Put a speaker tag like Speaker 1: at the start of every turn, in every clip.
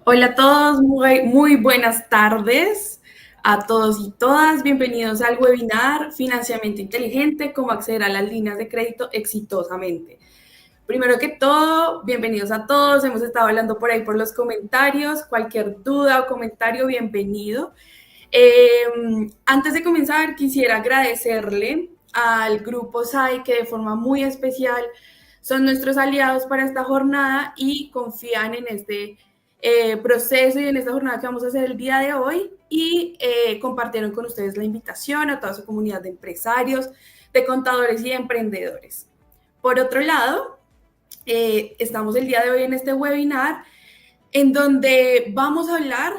Speaker 1: Hola a todos, muy buenas tardes a todos y todas. Bienvenidos al webinar Financiamiento Inteligente, cómo acceder a las líneas de crédito exitosamente. Primero que todo, bienvenidos a todos. Hemos estado hablando por ahí por los comentarios. Cualquier duda o comentario, bienvenido. Antes de comenzar, quisiera agradecerle al grupo SAI que de forma muy especial son nuestros aliados para esta jornada y confían en este proceso y en esta jornada que vamos a hacer el día de hoy y compartieron con ustedes la invitación a toda su comunidad de empresarios, de contadores y de emprendedores. Por otro lado, estamos el día de hoy en este webinar en donde vamos a hablar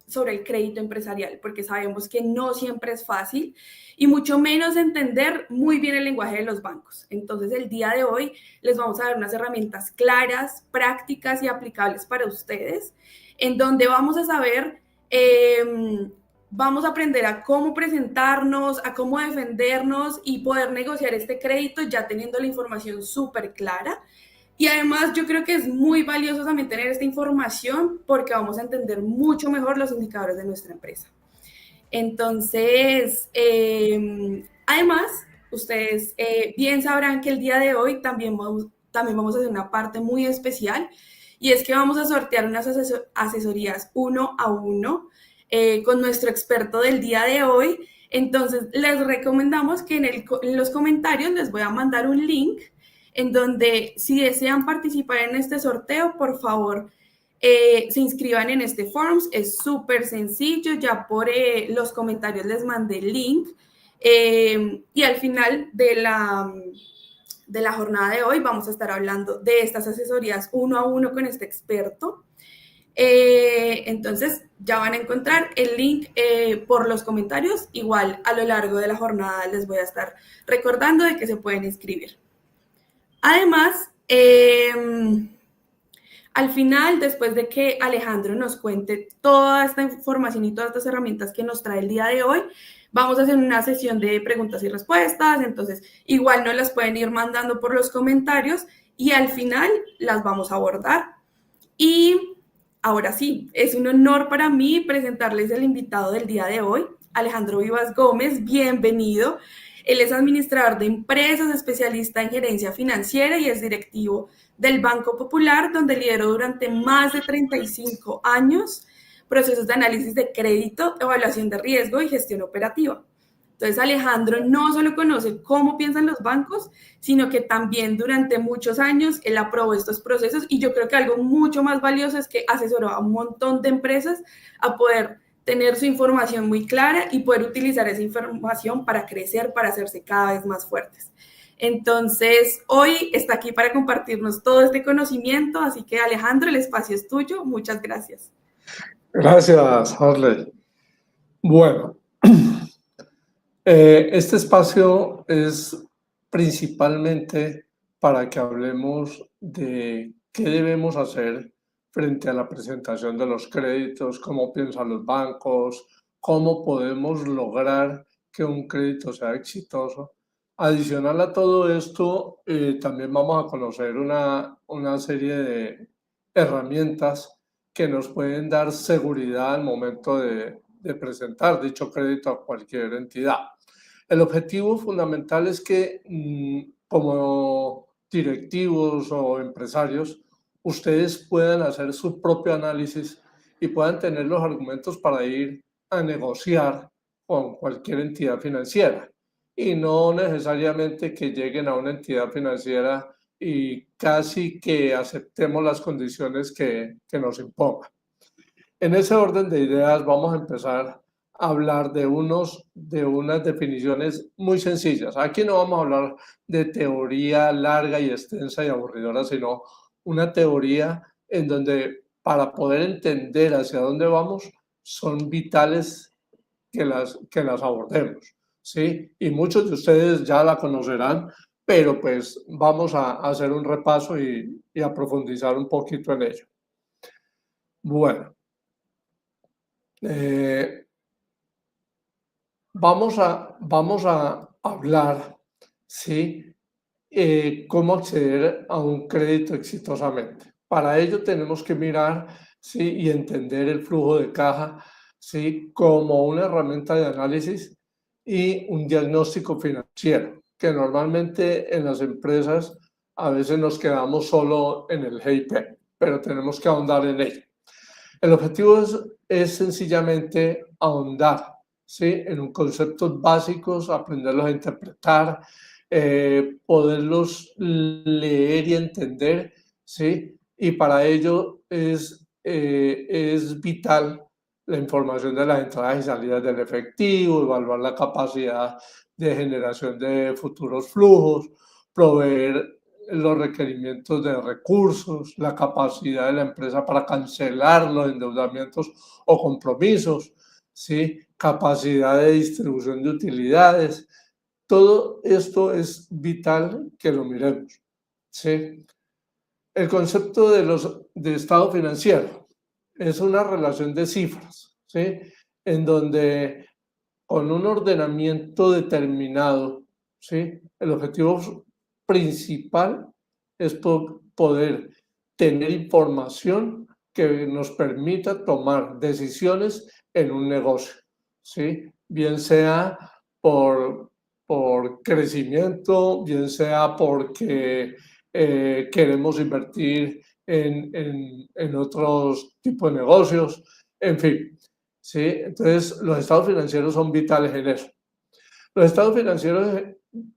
Speaker 1: sobre el crédito empresarial, porque sabemos que no siempre es fácil y mucho menos entender muy bien el lenguaje de los bancos. Entonces, el día de hoy les vamos a dar unas herramientas claras, prácticas y aplicables para ustedes, en donde vamos a saber, vamos a aprender a cómo presentarnos, a cómo defendernos y poder negociar este crédito ya teniendo la información súper clara. Y además yo creo que es muy valioso también tener esta información porque vamos a entender mucho mejor los indicadores de nuestra empresa. Entonces, además, ustedes bien sabrán que el día de hoy también vamos a hacer una parte muy especial y es que vamos a sortear unas asesorías 1 a 1 con nuestro experto del día de hoy. Entonces, les recomendamos que en los comentarios les voy a mandar un link en donde si desean participar en este sorteo, por favor, se inscriban en este Forms. Es súper sencillo, ya por los comentarios les mandé el link. Y al final de la jornada de hoy vamos a estar hablando de estas asesorías 1 a 1 con este experto. Entonces ya van a encontrar el link por los comentarios. Igual a lo largo de la jornada les voy a estar recordando de que se pueden inscribir. Además, al final, después de que Alejandro nos cuente toda esta información y todas estas herramientas que nos trae el día de hoy, vamos a hacer una sesión de preguntas y respuestas. Entonces, igual nos las pueden ir mandando por los comentarios y al final las vamos a abordar. Y ahora sí, es un honor para mí presentarles el invitado del día de hoy, Alejandro Vivas Gómez. Bienvenido. Él es administrador de empresas, especialista en gerencia financiera y es directivo del Banco Popular, donde lideró durante más de 35 años procesos de análisis de crédito, evaluación de riesgo y gestión operativa. Entonces, Alejandro no solo conoce cómo piensan los bancos, sino que también durante muchos años él aprobó estos procesos y yo creo que algo mucho más valioso es que asesoró a un montón de empresas a poder tener su información muy clara y poder utilizar esa información para crecer, para hacerse cada vez más fuertes. Entonces, hoy está aquí para compartirnos todo este conocimiento, así que Alejandro, el espacio es tuyo. Muchas gracias.
Speaker 2: Gracias, Harley. Bueno, este espacio es principalmente para que hablemos de qué debemos hacer frente a la presentación de los créditos, cómo piensan los bancos, cómo podemos lograr que un crédito sea exitoso. Adicional a todo esto, también vamos a conocer una serie de herramientas que nos pueden dar seguridad al momento de presentar dicho crédito a cualquier entidad. El objetivo fundamental es que como directivos o empresarios, ustedes puedan hacer su propio análisis y puedan tener los argumentos para ir a negociar con cualquier entidad financiera y no necesariamente que lleguen a una entidad financiera y casi que aceptemos las condiciones que nos impongan. En ese orden de ideas vamos a empezar a hablar de unas definiciones muy sencillas. Aquí no vamos a hablar de teoría larga y extensa y aburridora, sino una teoría en donde para poder entender hacia dónde vamos son vitales que las abordemos, ¿sí? Y muchos de ustedes ya la conocerán, pero pues vamos a hacer un repaso y a profundizar un poquito en ello. Bueno, vamos a hablar, ¿sí? Cómo acceder a un crédito exitosamente. Para ello tenemos que mirar, ¿sí? Y entender el flujo de caja, ¿sí? Como una herramienta de análisis y un diagnóstico financiero, que normalmente en las empresas a veces nos quedamos solo en el GIP, pero tenemos que ahondar en ello. El objetivo es sencillamente ahondar, ¿sí? En un conceptos básicos, aprenderlos a interpretar, poderlos leer y entender, ¿sí? Y para ello es vital la información de las entradas y salidas del efectivo, evaluar la capacidad de generación de futuros flujos, proveer los requerimientos de recursos, la capacidad de la empresa para cancelar los endeudamientos o compromisos, ¿sí? Capacidad de distribución de utilidades. Todo esto es vital que lo miremos, ¿sí? El concepto de estado financiero es una relación de cifras, ¿sí? En donde con un ordenamiento determinado, ¿sí? El objetivo principal es poder tener información que nos permita tomar decisiones en un negocio, ¿sí? Bien sea por, por crecimiento, bien sea porque queremos invertir en otros tipos de negocios, en fin. ¿Sí? Entonces, los estados financieros son vitales en eso. Los estados financieros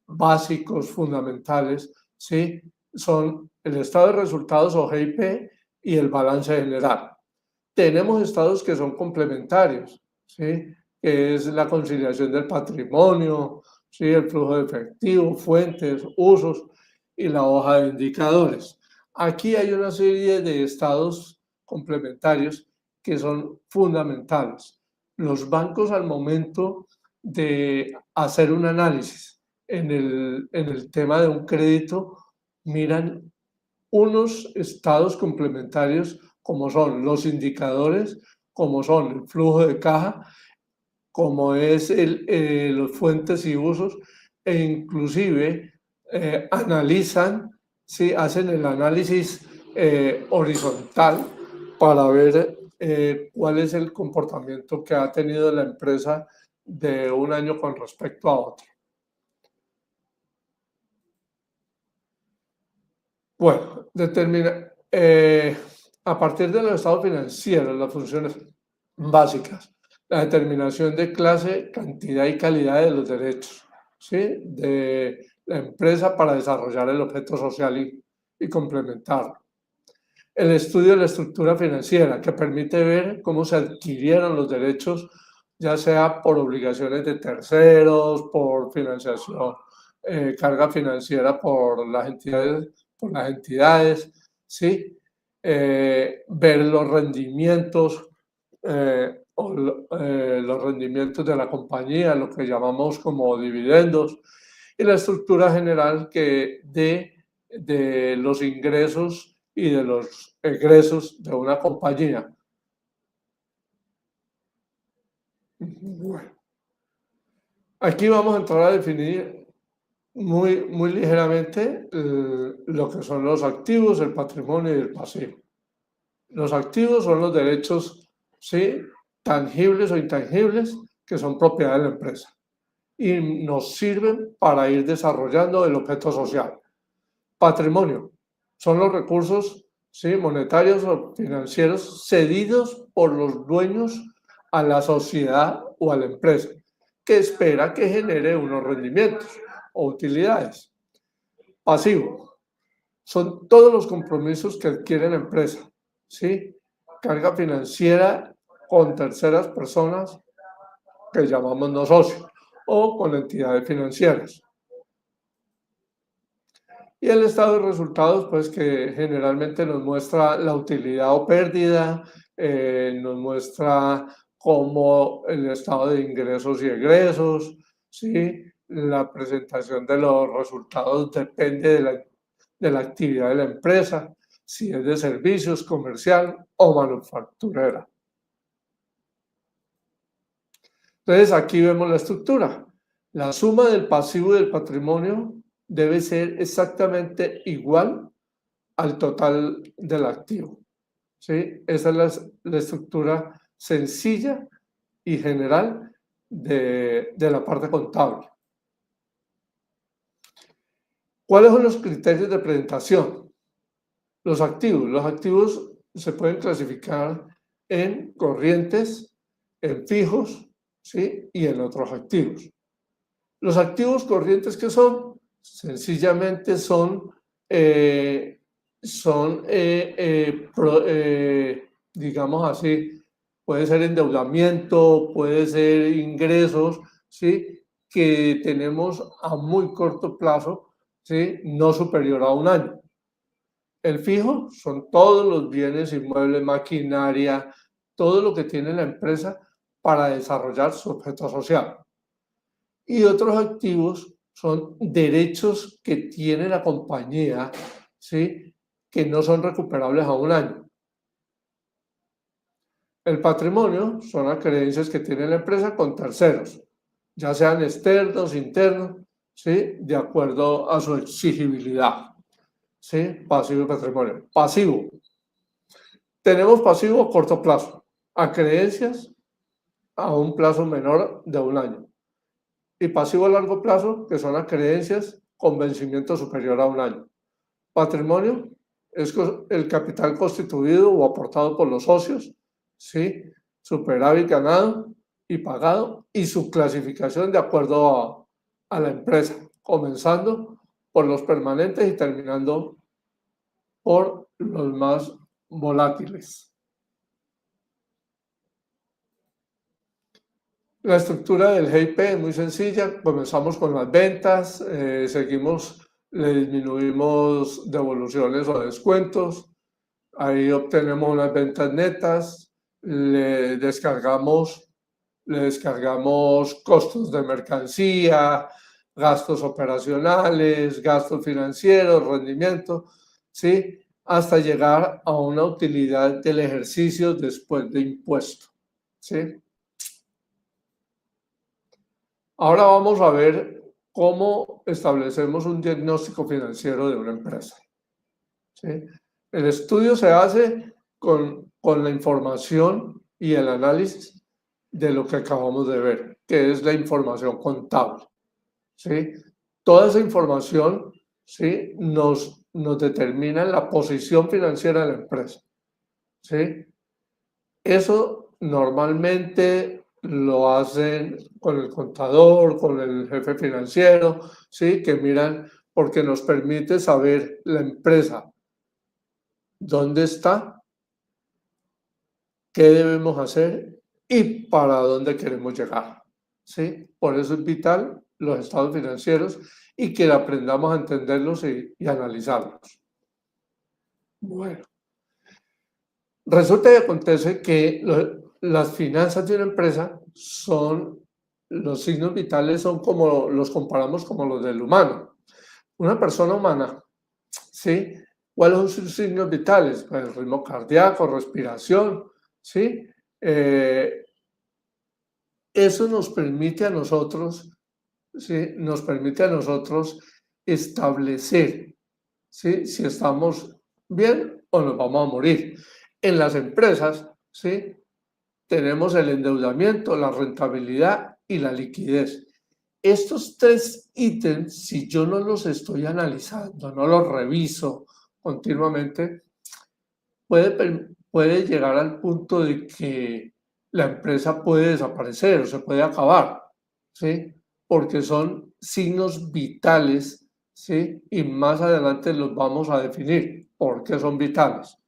Speaker 2: básicos, fundamentales, ¿sí? Son el estado de resultados o GIP y el balance general. Tenemos estados que son complementarios, ¿sí? Que es la conciliación del patrimonio, ¿sí? El flujo de efectivo, fuentes, usos y la hoja de indicadores. Aquí hay una serie de estados complementarios que son fundamentales. Los bancos al momento de hacer un análisis en el tema de un crédito miran unos estados complementarios como son los indicadores, como son el flujo de caja, como es los fuentes y usos, e inclusive analizan, ¿sí? Hacen el análisis horizontal para ver cuál es el comportamiento que ha tenido la empresa de un año con respecto a otro. Bueno, a partir de los estados financieros, las funciones básicas, la determinación de clase, cantidad y calidad de los derechos, ¿sí? De la empresa para desarrollar el objeto social y complementarlo. El estudio de la estructura financiera, que permite ver cómo se adquirieron los derechos, ya sea por obligaciones de terceros, por financiación, carga financiera por las entidades, ¿sí? Ver los rendimientos, los rendimientos de la compañía, lo que llamamos como dividendos, y la estructura general de los ingresos y de los egresos de una compañía. Bueno, aquí vamos a entrar a definir muy ligeramente lo que son los activos, el patrimonio y el pasivo. Los activos son los derechos, ¿sí? Tangibles o intangibles que son propiedad de la empresa y nos sirven para ir desarrollando el objeto social. Patrimonio son los recursos, ¿sí? Monetarios o financieros cedidos por los dueños a la sociedad o a la empresa, que espera que genere unos rendimientos o utilidades. Pasivo son todos los compromisos que adquiere la empresa, ¿sí? Carga financiera con terceras personas que llamamos no socios o con entidades financieras. Y el estado de resultados, pues que generalmente nos muestra la utilidad o pérdida, nos muestra cómo el estado de ingresos y egresos, ¿sí? La presentación de los resultados depende de la actividad de la empresa, si es de servicios, comercial o manufacturera. Entonces aquí vemos la estructura. La suma del pasivo y del patrimonio debe ser exactamente igual al total del activo. ¿Sí? Esa es la estructura sencilla y general de la parte contable. ¿Cuáles son los criterios de presentación? Los activos se pueden clasificar en corrientes, en fijos, ¿sí? Y en otros activos. Los activos corrientes, ¿qué son? Sencillamente son, digamos así, puede ser endeudamiento, puede ser ingresos, ¿sí? Que tenemos a muy corto plazo, ¿sí? No superior a un año. El fijo son todos los bienes inmuebles, maquinaria, todo lo que tiene la empresa para desarrollar su objeto social. Y otros activos son derechos que tiene la compañía, ¿sí? Que no son recuperables a un año. El patrimonio son las creencias que tiene la empresa con terceros, ya sean externos, internos, ¿sí? De acuerdo a su exigibilidad. ¿Sí? Pasivo y patrimonio. Pasivo. Tenemos pasivo a corto plazo, a creencias a un plazo menor de un año. Y pasivo a largo plazo, que son las creencias con vencimiento superior a un año. Patrimonio es el capital constituido o aportado por los socios, ¿sí? Superávit ganado y pagado, y su clasificación de acuerdo a la empresa, comenzando por los permanentes y terminando por los más volátiles. La estructura del GIP es muy sencilla. Comenzamos con las ventas, le disminuimos devoluciones o descuentos. Ahí obtenemos unas ventas netas, le descargamos costos de mercancía, gastos operacionales, gastos financieros, rendimiento, ¿sí? Hasta llegar a una utilidad del ejercicio después de impuesto, ¿sí? Ahora vamos a ver cómo establecemos un diagnóstico financiero de una empresa, ¿sí? El estudio se hace con la información y el análisis de lo que acabamos de ver, que es la información contable, ¿sí? Toda esa información, ¿sí? nos determina la posición financiera de la empresa, ¿sí? Eso normalmente lo hacen con el contador, con el jefe financiero, ¿sí? Que miran porque nos permite saber la empresa dónde está, qué debemos hacer y para dónde queremos llegar, ¿sí? Por eso es vital los estados financieros y que aprendamos a entenderlos y analizarlos. Bueno, resulta y acontece que las finanzas de una empresa los signos vitales son como los comparamos como los del humano. Una persona humana, ¿sí? ¿Cuáles son sus signos vitales? Pues ritmo cardíaco, respiración, ¿sí? Eso nos permite a nosotros, ¿sí? Nos permite a nosotros establecer, ¿sí? Si estamos bien o nos vamos a morir. En las empresas, ¿sí? Tenemos el endeudamiento, la rentabilidad y la liquidez. Estos tres ítems, si yo no los estoy analizando, no los reviso continuamente, puede llegar al punto de que la empresa puede desaparecer o se puede acabar, ¿sí? Porque son signos vitales, ¿sí? Y más adelante los vamos a definir por qué son vitales.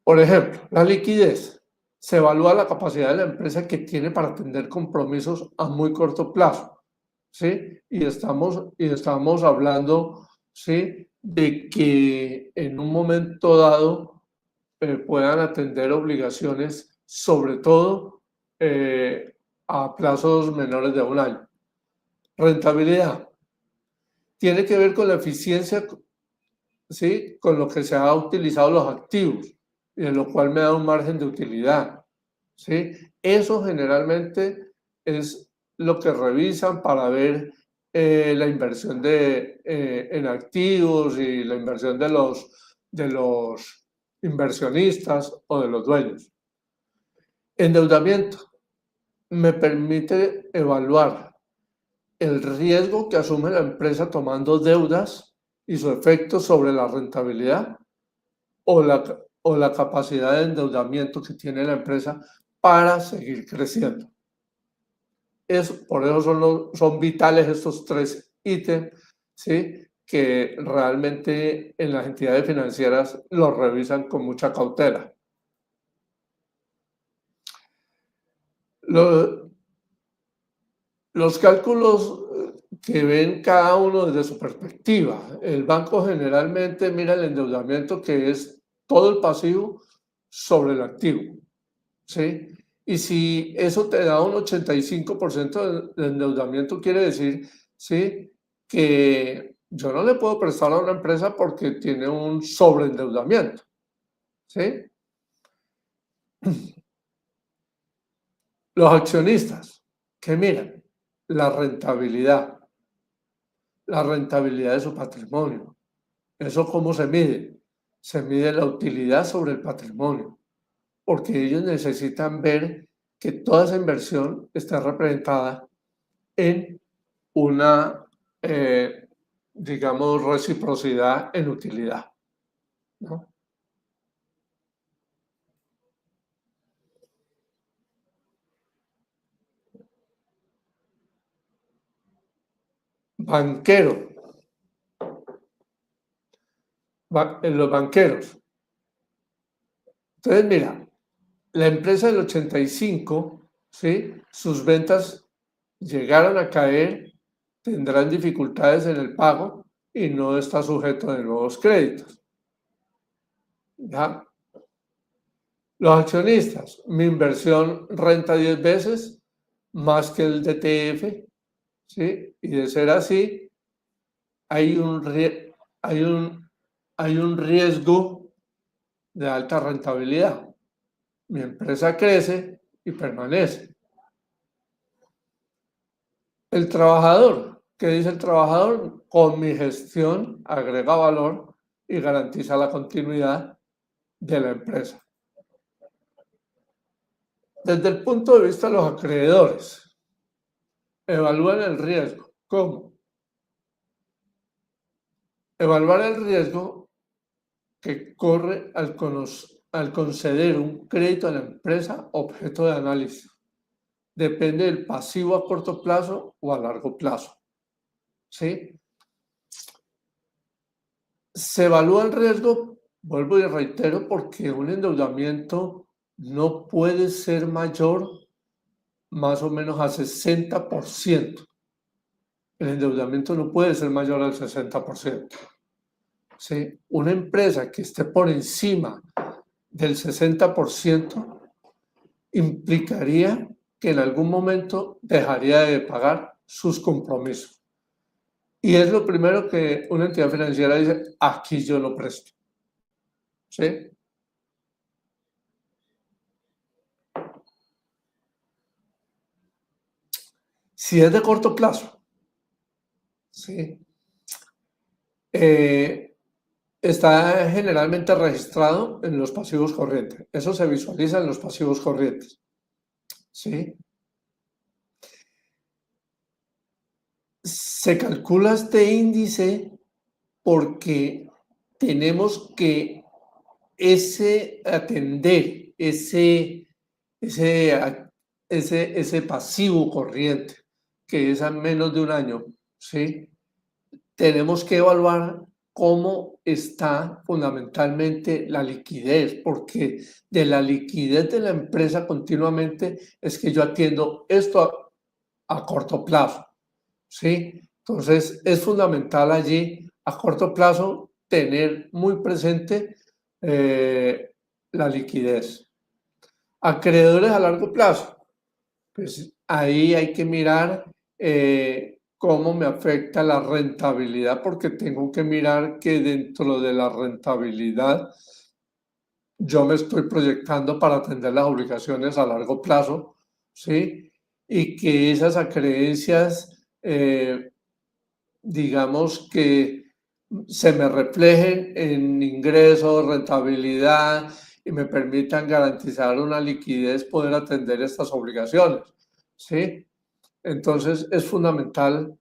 Speaker 2: Por ejemplo, la liquidez. Se evalúa la capacidad de la empresa que tiene para atender compromisos a muy corto plazo, ¿sí? Y estamos hablando, ¿sí? De que en un momento dado puedan atender obligaciones, sobre todo a plazos menores de un año. Rentabilidad. Tiene que ver con la eficiencia, ¿sí? Con lo que se ha utilizado los activos, y en lo cual me da un margen de utilidad, ¿sí? Eso generalmente es lo que revisan para ver la inversión en activos y la inversión de los inversionistas o de los dueños. Endeudamiento me permite evaluar el riesgo que asume la empresa tomando deudas y su efecto sobre la rentabilidad o la capacidad de endeudamiento que tiene la empresa para seguir creciendo. Por eso son vitales estos tres ítems, ¿sí? Que realmente en las entidades financieras los revisan con mucha cautela. Los cálculos que ven cada uno desde su perspectiva. El banco generalmente mira el endeudamiento, que es todo el pasivo sobre el activo, ¿sí? Y si eso te da un 85% de endeudamiento, quiere decir, ¿sí?, que yo no le puedo prestar a una empresa porque tiene un sobreendeudamiento, ¿sí? Los accionistas, ¿qué miran? La rentabilidad de su patrimonio. ¿Eso cómo se mide? Se mide la utilidad sobre el patrimonio, porque ellos necesitan ver que toda esa inversión está representada en una, digamos, reciprocidad en utilidad, ¿no? Banquero. En los banqueros. Entonces, mira, la empresa del 85, ¿sí?, sus ventas llegaron a caer, tendrán dificultades en el pago y no está sujeto de nuevos créditos. ¿Ya? Los accionistas, mi inversión renta 10 veces más que el DTF, ¿sí? Y de ser así, hay un riesgo de alta rentabilidad. Mi empresa crece y permanece. El trabajador, ¿qué dice el trabajador? Con mi gestión agrega valor y garantiza la continuidad de la empresa. Desde el punto de vista de los acreedores, evalúan el riesgo. ¿Cómo? Evaluar el riesgo que corre al conceder un crédito a la empresa objeto de análisis. Depende del pasivo a corto plazo o a largo plazo, ¿sí? Se evalúa el riesgo, vuelvo y reitero, porque un endeudamiento no puede ser mayor más o menos a 60%. El endeudamiento no puede ser mayor al 60%. ¿Sí? Una empresa que esté por encima del 60% implicaría que en algún momento dejaría de pagar sus compromisos. Y es lo primero que una entidad financiera dice: aquí yo no presto. ¿Sí? Si es de corto plazo, ¿sí?, está generalmente registrado en los pasivos corrientes. Eso se visualiza en los pasivos corrientes, ¿sí? Se calcula este índice porque tenemos que atender ese pasivo corriente, que es a menos de un año, ¿sí? Tenemos que evaluar cómo está fundamentalmente la liquidez, porque de la liquidez de la empresa continuamente es que yo atiendo esto a corto plazo, ¿sí? Entonces es fundamental allí a corto plazo tener muy presente la liquidez. Acreedores a largo plazo, pues ahí hay que mirar cómo me afecta la rentabilidad, porque tengo que mirar que dentro de la rentabilidad yo me estoy proyectando para atender las obligaciones a largo plazo, ¿sí? Y que esas acreencias digamos que se me reflejen en ingresos, rentabilidad y me permitan garantizar una liquidez, poder atender estas obligaciones, ¿sí? Entonces es fundamental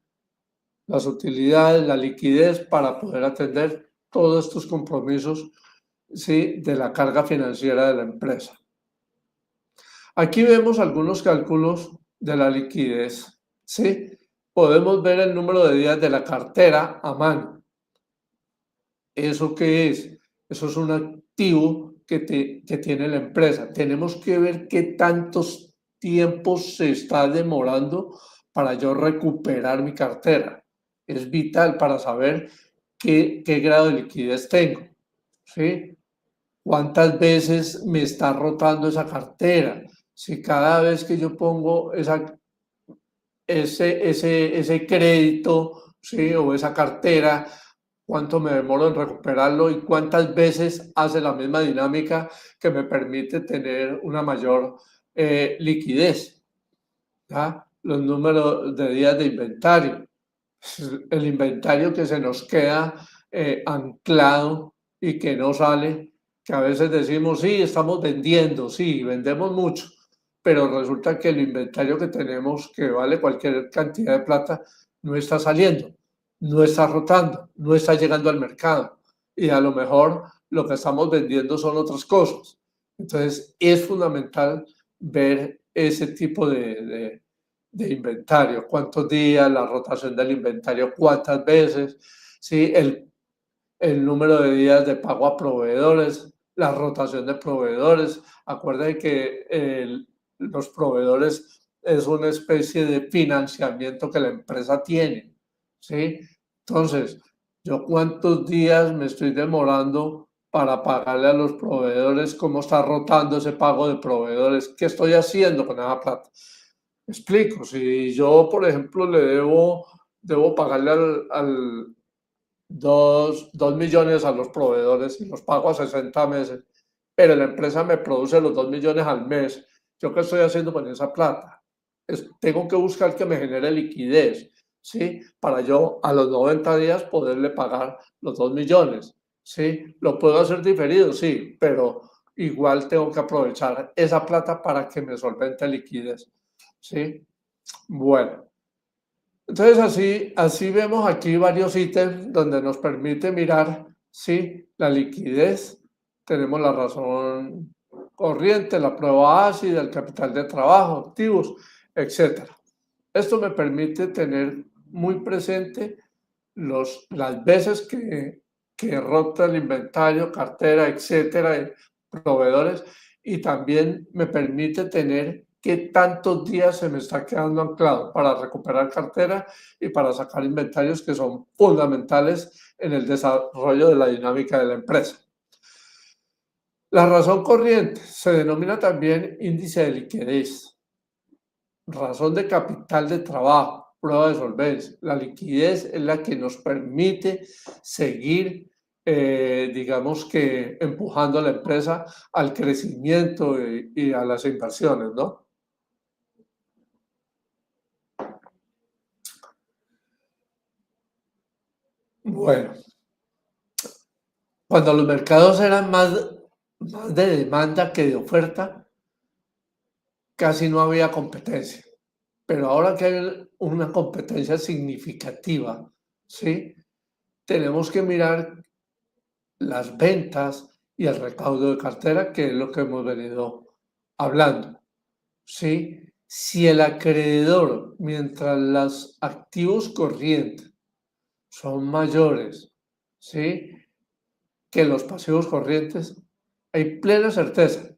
Speaker 2: las utilidades, la liquidez para poder atender todos estos compromisos, ¿sí?, de la carga financiera de la empresa. Aquí vemos algunos cálculos de la liquidez, ¿sí? Podemos ver el número de días de la cartera a mano. ¿Eso qué es? Eso es un activo que tiene la empresa. Tenemos que ver qué tantos tiempos se está demorando para yo recuperar mi cartera. Es vital para saber qué grado de liquidez tengo, ¿sí? ¿Cuántas veces me está rotando esa cartera? Si cada vez que yo pongo ese crédito, ¿sí?, o esa cartera, cuánto me demoro en recuperarlo y cuántas veces hace la misma dinámica que me permite tener una mayor liquidez, ¿ya? Los números de días de inventario, el inventario que se nos queda anclado y que no sale, que a veces decimos, sí, estamos vendiendo, sí, vendemos mucho, pero resulta que el inventario que tenemos, que vale cualquier cantidad de plata, no está saliendo, no está rotando, no está llegando al mercado. Y a lo mejor lo que estamos vendiendo son otras cosas. Entonces, es fundamental ver ese tipo de inventario, cuántos días, la rotación del inventario, cuántas veces, ¿sí? El número de días de pago a proveedores, la rotación de proveedores. Acuérdense que los proveedores es una especie de financiamiento que la empresa tiene, ¿sí? Entonces, ¿yo cuántos días me estoy demorando para pagarle a los proveedores? ¿Cómo está rotando ese pago de proveedores? ¿Qué estoy haciendo con esa plata? Explico, si yo, por ejemplo, debo pagarle al 2 millones a los proveedores y los pago a 60 meses, pero la empresa me produce los 2 millones al mes, ¿yo qué estoy haciendo con esa plata? Tengo que buscar que me genere liquidez, ¿sí? Para yo a los 90 días poderle pagar los 2 millones, ¿sí? ¿Lo puedo hacer diferido? Sí, pero igual tengo que aprovechar esa plata para que me solvente liquidez, ¿sí? Bueno. Entonces, así vemos aquí varios ítems donde nos permite mirar, sí, la liquidez, tenemos la razón corriente, la prueba ácida, el capital de trabajo, activos, etcétera. Esto me permite tener muy presente las veces que rota el inventario, cartera, etcétera, proveedores, y también me permite tener qué tantos días se me está quedando anclado para recuperar cartera y para sacar inventarios que son fundamentales en el desarrollo de la dinámica de la empresa. La razón corriente se denomina también índice de liquidez, razón de capital de trabajo, prueba de solvencia. La liquidez es la que nos permite seguir, digamos que, empujando a la empresa al crecimiento y a las inversiones, ¿no? Bueno, cuando los mercados eran más de demanda que de oferta, casi no había competencia. Pero ahora que hay una competencia significativa, ¿sí? Tenemos que mirar las ventas y el recaudo de cartera, que es lo que hemos venido hablando, ¿sí? Si el acreedor, mientras los activos corrientes son mayores, ¿sí?, que los pasivos corrientes, hay plena certeza,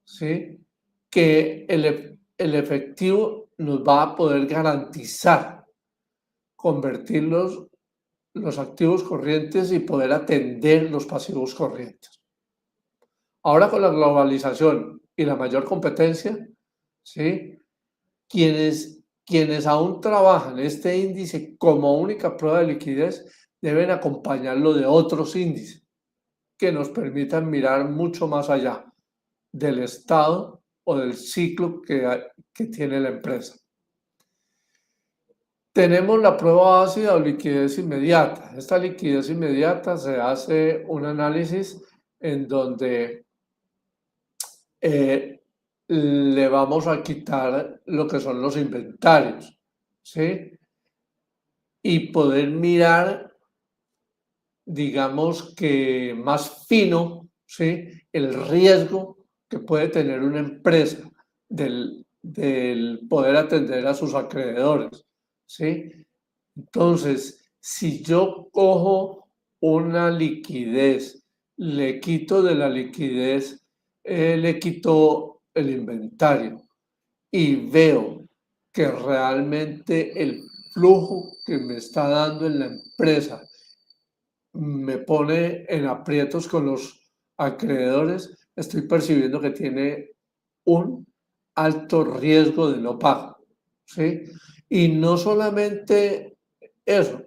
Speaker 2: ¿sí?, que el efectivo nos va a poder garantizar convertir los activos corrientes y poder atender los pasivos corrientes. Ahora con la globalización y la mayor competencia, ¿sí?, quienes aún trabajan este índice como única prueba de liquidez deben acompañarlo de otros índices que nos permitan mirar mucho más allá del estado o del ciclo que tiene la empresa. Tenemos la prueba ácida o liquidez inmediata. Esta liquidez inmediata se hace un análisis en donde le vamos a quitar lo que son los inventarios, ¿sí? Y poder mirar, digamos que más fino, ¿sí? El riesgo que puede tener una empresa del poder atender a sus acreedores, ¿sí? Entonces, si yo cojo una liquidez, le quito de la liquidez, le quito el inventario y veo que realmente el flujo que me está dando en la empresa me pone en aprietos con los acreedores, estoy percibiendo que tiene un alto riesgo de no pago, ¿sí? Y no solamente eso,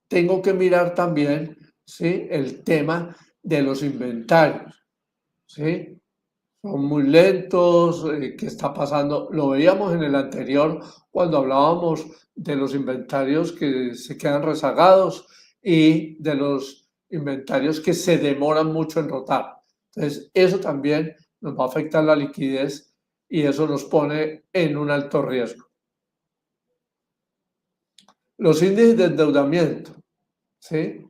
Speaker 2: tengo que mirar también, ¿sí? El tema de los inventarios, ¿sí? Son muy lentos, ¿qué está pasando? Lo veíamos en el anterior cuando hablábamos de los inventarios que se quedan rezagados y de los inventarios que se demoran mucho en rotar. Entonces, eso también nos va a afectar la liquidez y eso nos pone en un alto riesgo. Los índices de endeudamiento, ¿sí?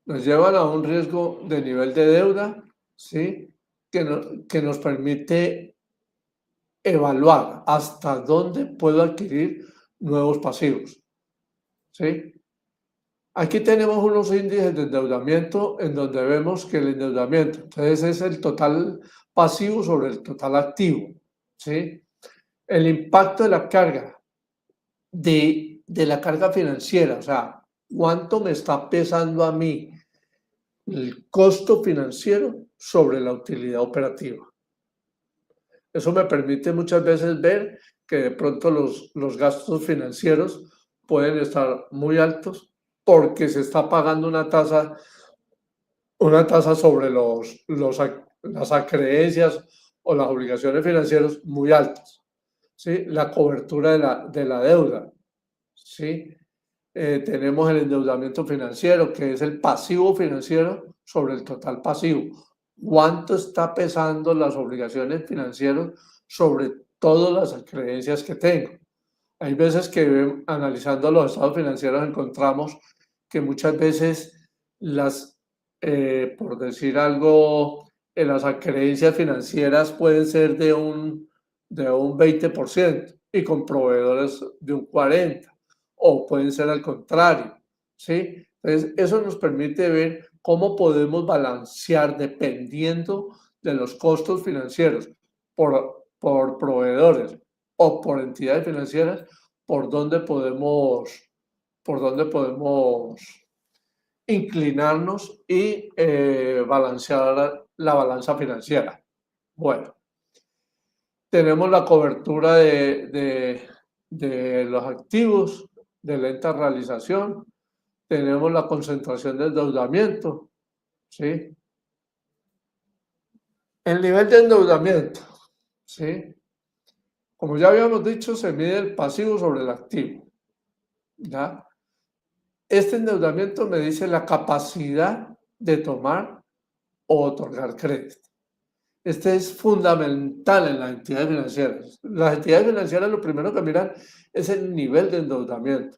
Speaker 2: Nos llevan a un riesgo de nivel de deuda, ¿sí? Que nos permite evaluar hasta dónde puedo adquirir nuevos pasivos, ¿sí? Aquí tenemos unos índices de endeudamiento en donde vemos que el endeudamiento, entonces es el total pasivo sobre el total activo, ¿sí? El impacto de la carga, de la carga financiera, o sea, cuánto me está pesando a mí el costo financiero sobre la utilidad operativa. Eso me permite muchas veces ver que de pronto los gastos financieros pueden estar muy altos porque se está pagando una tasa sobre las acreencias o las obligaciones financieras muy altas, ¿sí? La cobertura de la deuda, ¿sí? Tenemos el endeudamiento financiero, que es el pasivo financiero sobre el total pasivo. ¿Cuánto está pesando las obligaciones financieras sobre todas las creencias que tengo? Hay veces que analizando los estados financieros encontramos que muchas veces por decir algo, las creencias financieras pueden ser de un 20% y con proveedores de un 40%, o pueden ser al contrario, ¿sí? Entonces, eso nos permite ver cómo podemos balancear dependiendo de los costos financieros por proveedores o por entidades financieras, por dónde podemos inclinarnos y balancear la balanza financiera. Bueno, tenemos la cobertura de los activos de lenta realización, tenemos la concentración de endeudamiento, ¿sí? El nivel de endeudamiento, ¿sí? Como ya habíamos dicho, se mide el pasivo sobre el activo, ¿ya? Este endeudamiento me dice la capacidad de tomar o otorgar crédito. Este es fundamental en las entidades financieras. Las entidades financieras lo primero que miran es el nivel de endeudamiento,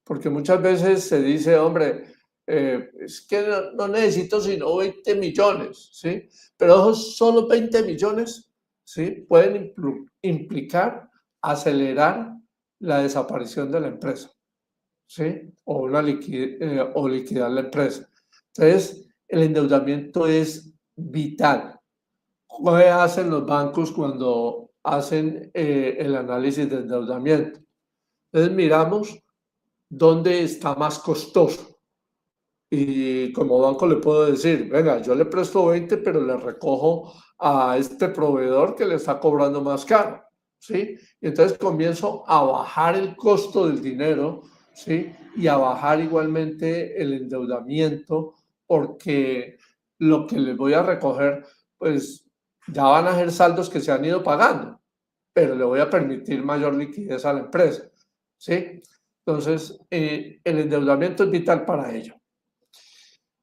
Speaker 2: porque muchas veces se dice, hombre, es que no necesito sino 20 millones, ¿sí? Pero esos solo 20 millones, ¿sí? Pueden implicar acelerar la desaparición de la empresa, ¿sí? O liquidar la empresa. Entonces, el endeudamiento es vital. ¿Qué hacen los bancos cuando hacen el análisis de endeudamiento? Entonces miramos dónde está más costoso. Y como banco le puedo decir, venga, yo le presto 20, pero le recojo a este proveedor que le está cobrando más caro, ¿sí? Y entonces comienzo a bajar el costo del dinero, ¿sí? Y a bajar igualmente el endeudamiento, porque lo que les voy a recoger, pues ya van a ser saldos que se han ido pagando, pero le voy a permitir mayor liquidez a la empresa, ¿sí? Entonces, el endeudamiento es vital para ello.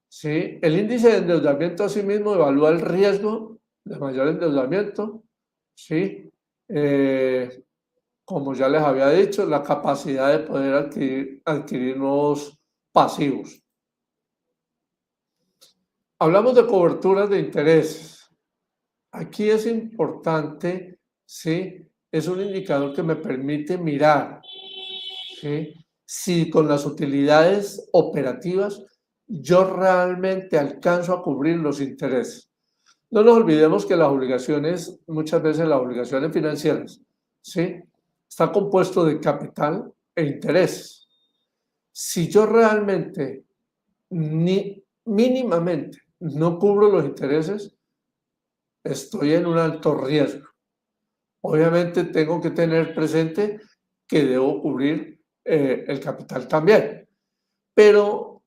Speaker 2: ¿Sí? El índice de endeudamiento asimismo evalúa el riesgo de mayor endeudamiento, ¿sí? Como ya les había dicho, la capacidad de poder adquirir nuevos pasivos. Hablamos de coberturas de intereses. Aquí es importante, ¿sí? Es un indicador que me permite mirar, ¿sí? Si con las utilidades operativas yo realmente alcanzo a cubrir los intereses. No nos olvidemos que las obligaciones, muchas veces las obligaciones financieras, ¿sí? Está compuesto de capital e intereses. Si yo realmente ni mínimamente no cubro los intereses, estoy en un alto riesgo. Obviamente tengo que tener presente que debo cubrir el capital también, pero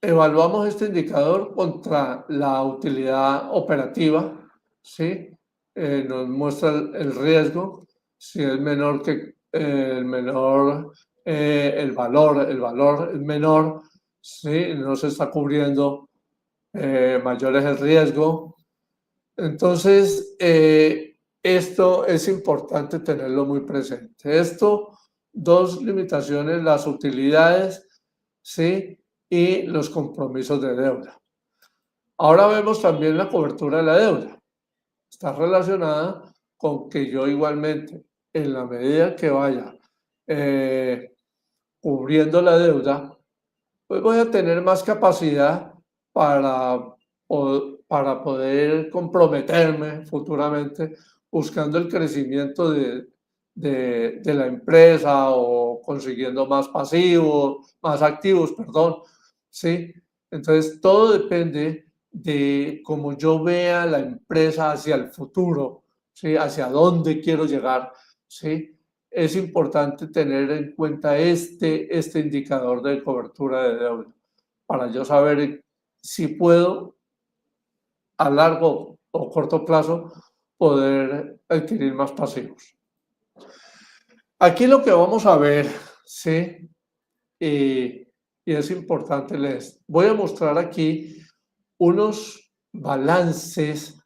Speaker 2: evaluamos este indicador contra la utilidad operativa, ¿sí? Nos muestra el riesgo, si es menor que el valor es menor, ¿sí? No se está cubriendo, mayor es el riesgo. Entonces, esto es importante tenerlo muy presente. Esto, dos limitaciones, las utilidades, ¿sí? Y los compromisos de deuda. Ahora vemos también la cobertura de la deuda. Está relacionada con que yo igualmente, en la medida que vaya cubriendo la deuda, pues voy a tener más capacidad para, para poder comprometerme futuramente buscando el crecimiento de la empresa o consiguiendo más pasivos, más activos, perdón, ¿sí? Entonces, todo depende de cómo yo vea la empresa hacia el futuro, ¿sí? Hacia dónde quiero llegar, ¿sí? Es importante tener en cuenta este indicador de cobertura de deuda para yo saber si puedo a largo o corto plazo poder adquirir más pasivos. Aquí lo que vamos a ver, ¿sí? Y es importante, les voy a mostrar aquí unos balances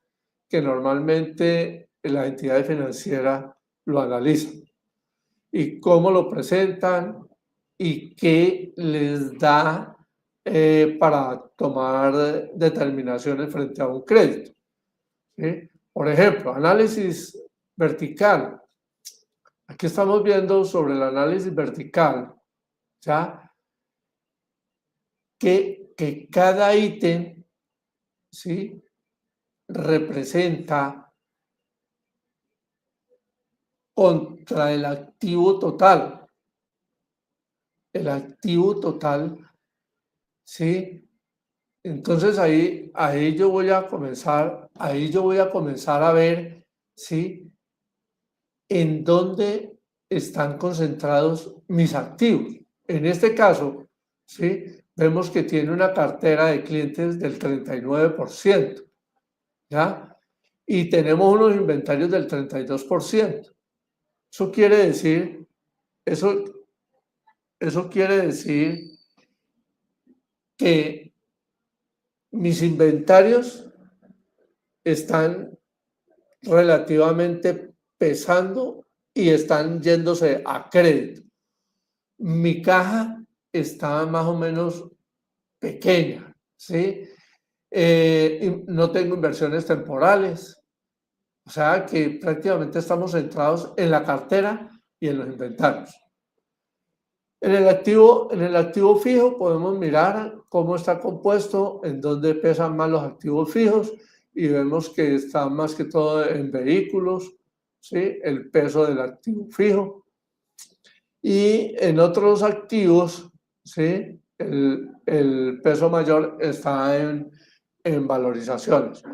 Speaker 2: que normalmente la entidad financiera lo analizan y cómo lo presentan y qué les da para tomar determinaciones frente a un crédito, ¿sí? Por ejemplo, análisis vertical. Aquí estamos viendo sobre el análisis vertical, ¿ya? Que cada ítem, ¿sí? Representa contra el activo total. El activo total, ¿sí? Entonces ahí yo voy a comenzar a ver, ¿sí? En dónde están concentrados mis activos. En este caso, ¿sí? Vemos que tiene una cartera de clientes del 39%, ¿ya? Y tenemos unos inventarios del 32%. Eso quiere decir, eso quiere decir que mis inventarios están relativamente pesando y están yéndose a crédito. Mi caja está más o menos pequeña, ¿sí? No tengo inversiones temporales, o sea que prácticamente estamos centrados en la cartera y en los inventarios. En el activo fijo podemos mirar cómo está compuesto, en dónde pesan más los activos fijos y vemos que está más que todo en vehículos, ¿sí? El peso del activo fijo. Y en otros activos, ¿sí? El peso mayor está en valorizaciones.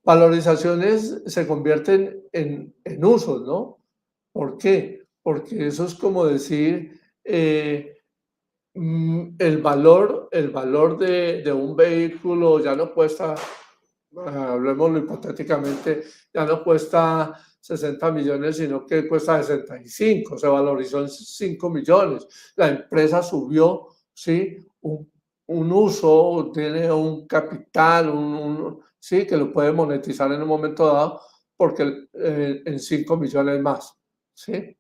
Speaker 2: Valorizaciones se convierten en usos, ¿no? ¿Por qué? Porque eso es como decir, el valor de un vehículo ya no cuesta hablemoslo hipotéticamente, ya no cuesta 60 millones, sino que cuesta 65, se valorizó en 5 millones. La empresa subió, ¿sí? Un uso, tiene un capital, sí, que lo puede monetizar en un momento dado, porque en 5 millones más, ¿sí?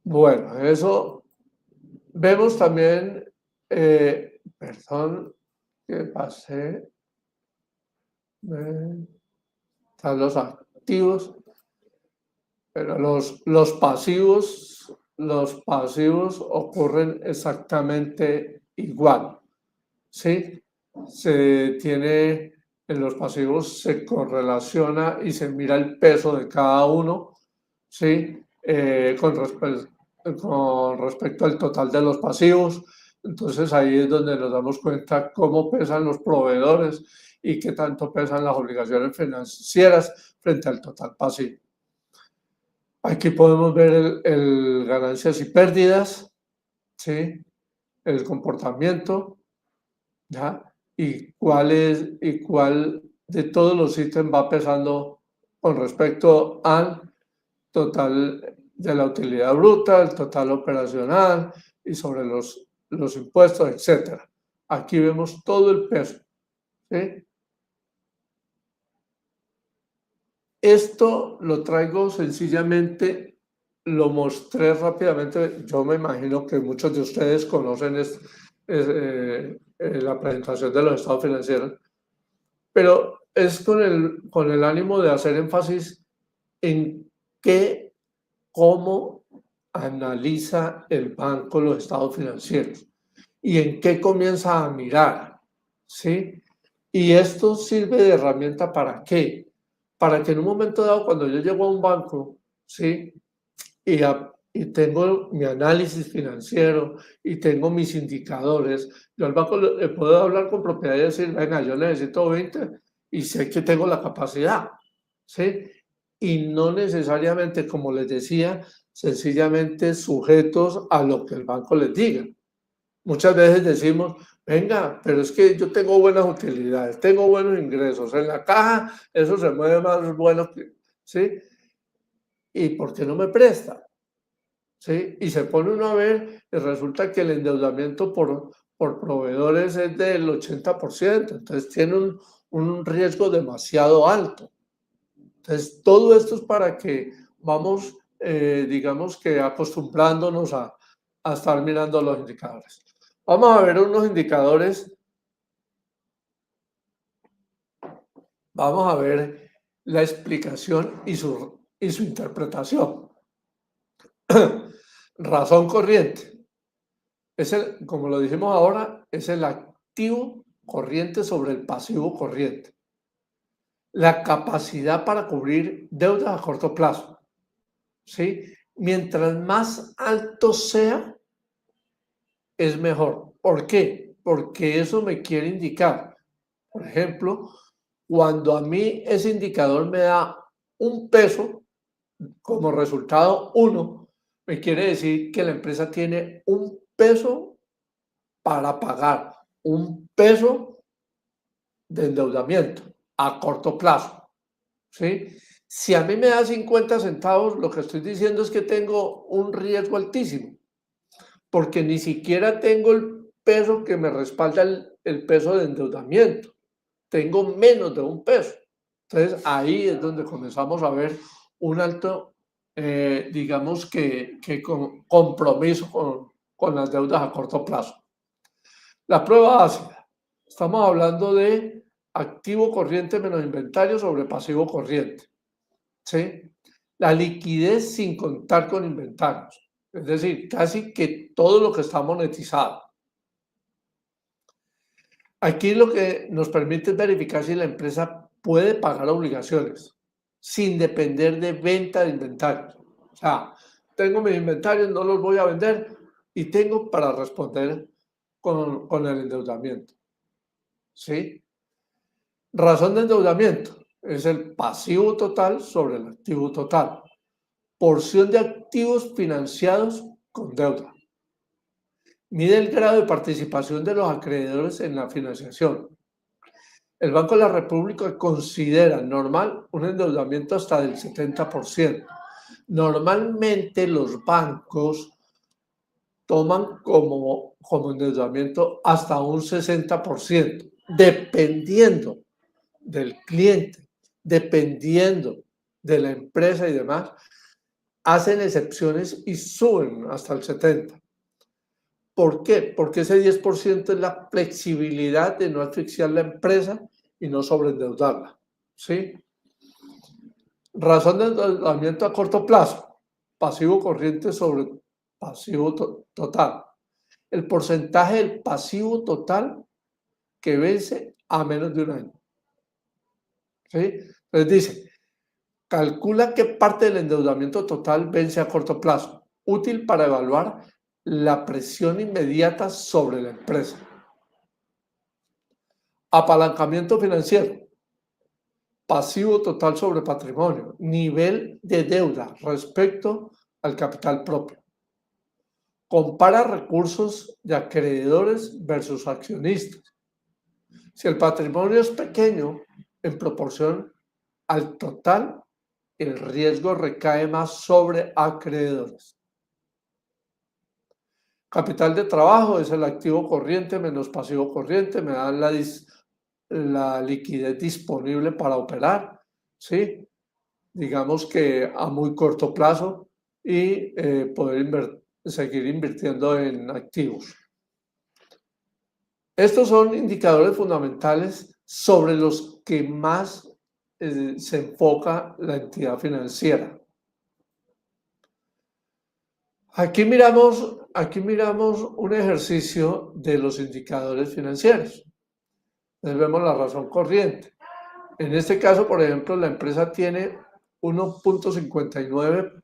Speaker 2: Bueno, eso vemos también, perdón, que pasé, están los activos, pero los pasivos ocurren exactamente igual, ¿sí? Se tiene, en los pasivos se correlaciona y se mira el peso de cada uno, ¿sí? Con respecto al total de los pasivos. Entonces ahí es donde nos damos cuenta cómo pesan los proveedores y qué tanto pesan las obligaciones financieras frente al total pasivo. Aquí podemos ver el ganancias y pérdidas, ¿sí? El comportamiento, ¿ya? Y cuál de todos los ítems va pesando con respecto al total de la utilidad bruta, el total operacional y sobre los impuestos, etcétera. Aquí vemos todo el peso, ¿sí? Esto lo traigo sencillamente, lo mostré rápidamente. Yo me imagino que muchos de ustedes conocen la presentación de los estados financieros, pero es con el ánimo de hacer énfasis en cómo analiza el banco los estados financieros y en qué comienza a mirar, ¿sí? Y esto sirve de herramienta ¿para qué? Para que en un momento dado, cuando yo llego a un banco, ¿sí? Y tengo mi análisis financiero y tengo mis indicadores, yo al banco le puedo hablar con propiedad y decir, venga, yo necesito 20 y sé que tengo la capacidad, ¿sí? Y no necesariamente, como les decía, sencillamente sujetos a lo que el banco les diga. Muchas veces decimos, venga, pero es que yo tengo buenas utilidades, tengo buenos ingresos, en la caja eso se mueve más bueno, ¿sí? ¿Y por qué no me presta? ¿Sí? Y se pone uno a ver y resulta que el endeudamiento por proveedores es del 80%, entonces tiene un riesgo demasiado alto. Entonces, todo esto es para que vamos, digamos que acostumbrándonos a estar mirando los indicadores. Vamos a ver unos indicadores. Vamos a ver la explicación y su interpretación. Razón corriente. Como lo dijimos ahora, es el activo corriente sobre el pasivo corriente. La capacidad para cubrir deudas a corto plazo, ¿sí? Mientras más alto sea, es mejor. ¿Por qué? Porque eso me quiere indicar, por ejemplo, cuando a mí ese indicador me da un peso como resultado 1, me quiere decir que la empresa tiene un peso para pagar, un peso de endeudamiento a corto plazo, ¿sí? Si a mí me da 50 centavos, lo que estoy diciendo es que tengo un riesgo altísimo, porque ni siquiera tengo el peso que me respalda el peso de endeudamiento. Tengo menos de un peso. Entonces, ahí es donde comenzamos a ver un alto, digamos que compromiso con las deudas a corto plazo. La prueba ácida. Estamos hablando de activo corriente menos inventario sobre pasivo corriente, ¿sí? La liquidez sin contar con inventarios. Es decir, casi que todo lo que está monetizado. Aquí lo que nos permite es verificar si la empresa puede pagar obligaciones sin depender de venta de inventarios. O sea, tengo mis inventarios, no los voy a vender y tengo para responder con el endeudamiento. ¿Sí? Razón de endeudamiento es el pasivo total sobre el activo total. Porción de activos financiados con deuda. Mide el grado de participación de los acreedores en la financiación. El Banco de la República considera normal un endeudamiento hasta del 70%. Normalmente los bancos toman como endeudamiento hasta un 60%, dependiendo del cliente, dependiendo de la empresa y demás, hacen excepciones y suben hasta el 70%. ¿Por qué? Porque ese 10% es la flexibilidad de no asfixiar la empresa y no sobreendeudarla, ¿sí? Razón de endeudamiento a corto plazo, pasivo corriente sobre pasivo total. El porcentaje del pasivo total que vence a menos de un año, ¿sí? Entonces dice, calcula qué parte del endeudamiento total vence a corto plazo, útil para evaluar la presión inmediata sobre la empresa. Apalancamiento financiero, pasivo total sobre patrimonio, nivel de deuda respecto al capital propio. Compara recursos de acreedores versus accionistas. Si el patrimonio es pequeño en proporción al total, el riesgo recae más sobre acreedores. Capital de trabajo es el activo corriente menos pasivo corriente, me dan la liquidez disponible para operar, ¿sí? Digamos que a muy corto plazo y poder seguir invirtiendo en activos. Estos son indicadores fundamentales sobre los que más se enfoca la entidad financiera. Aquí miramos un ejercicio de los indicadores financieros. Entonces vemos la razón corriente. En este caso, por ejemplo, la empresa tiene 1.59,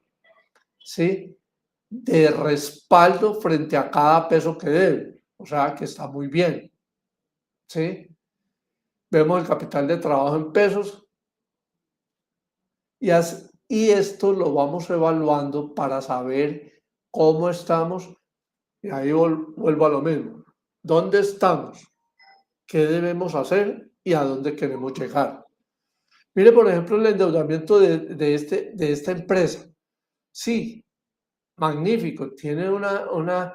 Speaker 2: ¿sí?, de respaldo frente a cada peso que debe. O sea, que está muy bien, ¿sí? Vemos el capital de trabajo en pesos y esto lo vamos evaluando para saber cómo estamos. Y ahí vuelvo a lo mismo. ¿Dónde estamos? ¿Qué debemos hacer? ¿Y a dónde queremos llegar? Mire, por ejemplo, el endeudamiento de esta empresa. Sí, magnífico. Tiene una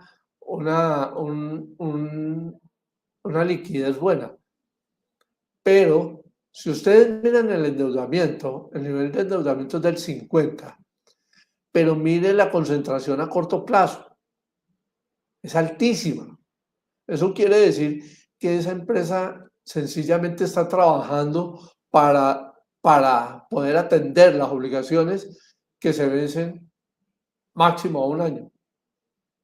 Speaker 2: liquidez buena. Pero si ustedes miran el endeudamiento, el nivel de endeudamiento es del 50, pero mire la concentración a corto plazo. Es altísima. Eso quiere decir que esa empresa sencillamente está trabajando para poder atender las obligaciones que se vencen máximo a un año.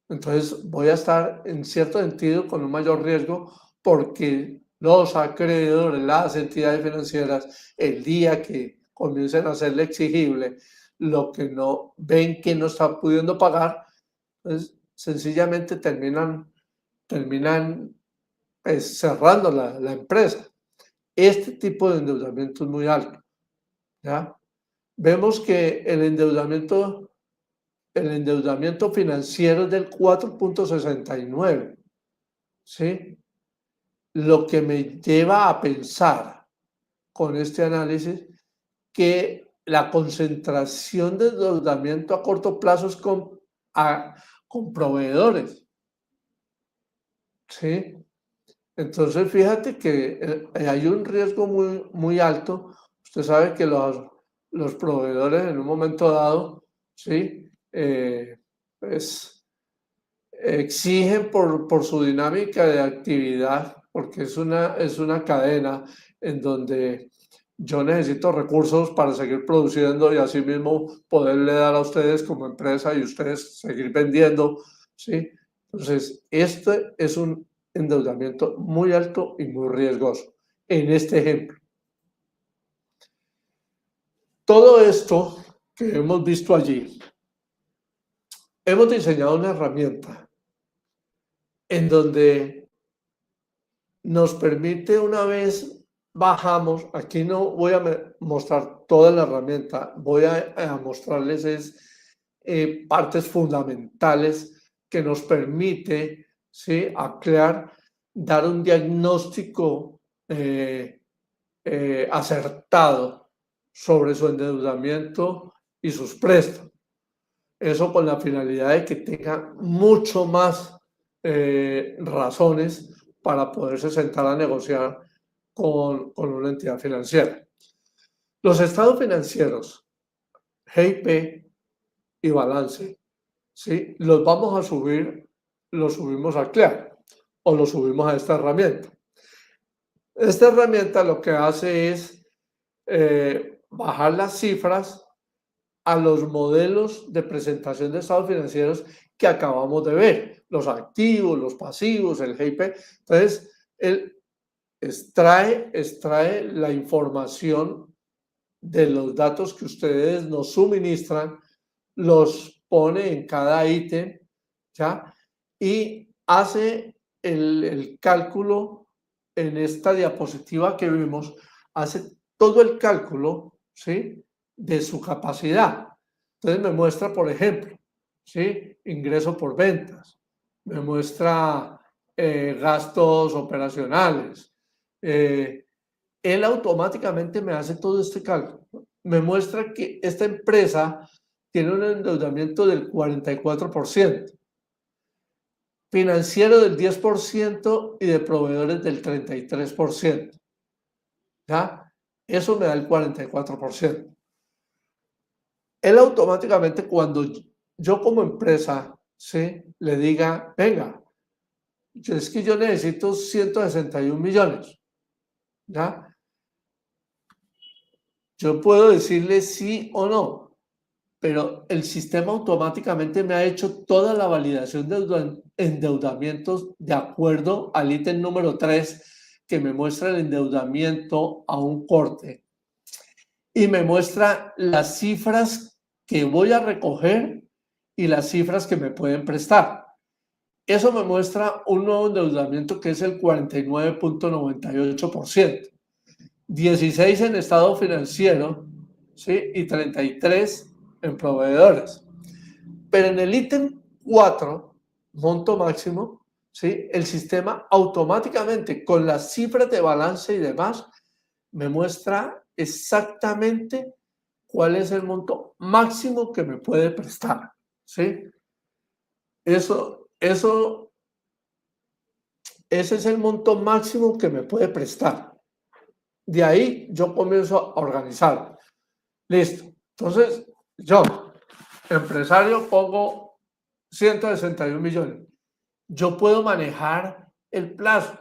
Speaker 2: Entonces voy a estar en cierto sentido con un mayor riesgo porque los acreedores, las entidades financieras, el día que comiencen a hacerle exigible lo que no ven que no está pudiendo pagar, pues sencillamente terminan cerrando la empresa. Este tipo de endeudamiento es muy alto, ¿ya? Vemos que el endeudamiento financiero es del 4.69, ¿sí? Lo que me lleva a pensar con este análisis que la concentración de endeudamiento a corto plazo es con proveedores, ¿sí? Entonces, fíjate que hay un riesgo muy, muy alto. Usted sabe que los proveedores en un momento dado, ¿sí?, pues, exigen por su dinámica de actividad, porque es una cadena en donde yo necesito recursos para seguir produciendo y así mismo poderle dar a ustedes como empresa y ustedes seguir vendiendo, ¿sí? Entonces, este es un endeudamiento muy alto y muy riesgoso en este ejemplo. Todo esto que hemos visto allí, hemos diseñado una herramienta en donde nos permite, una vez bajamos, aquí no voy a mostrar toda la herramienta, voy a mostrarles partes fundamentales que nos permite, ¿sí?, dar un diagnóstico acertado sobre su endeudamiento y sus préstamos. Eso con la finalidad de que tenga mucho más razones para poderse sentar a negociar con una entidad financiera. Los estados financieros, GIP y balance, ¿sí? Los vamos a subir, los subimos a CLEA o los subimos a esta herramienta. Esta herramienta lo que hace es bajar las cifras a los modelos de presentación de estados financieros que acabamos de ver, los activos, los pasivos, el GIP. Entonces, él extrae la información de los datos que ustedes nos suministran, los pone en cada ítem, ¿ya? Y hace el cálculo en esta diapositiva que vimos, hace todo el cálculo, ¿sí? De su capacidad. Entonces me muestra, por ejemplo, ¿sí? Ingreso por ventas, me muestra gastos operacionales. Él automáticamente me hace todo este cálculo. Me muestra que esta empresa tiene un endeudamiento del 44%, financiero del 10% y de proveedores del 33%. ¿Ya? Eso me da el 44%. Él automáticamente, cuando yo como empresa, ¿sí? Le diga, venga, es que yo necesito 161 millones, ¿ya? Yo puedo decirle sí o no, pero el sistema automáticamente me ha hecho toda la validación de endeudamientos de acuerdo al ítem número 3, que me muestra el endeudamiento a un corte y me muestra las cifras que voy a recoger y las cifras que me pueden prestar. Eso me muestra un nuevo endeudamiento que es el 49.98%, 16 en estado financiero, ¿sí? Y 33 en proveedores. Pero en el ítem 4, monto máximo, ¿sí? El sistema automáticamente con las cifras de balance y demás me muestra exactamente cuál es el monto máximo que me puede prestar, ¿sí? Ese es el monto máximo que me puede prestar. De ahí yo comienzo a organizar. Listo. Entonces, yo, empresario, pongo 161 millones. Yo puedo manejar el plazo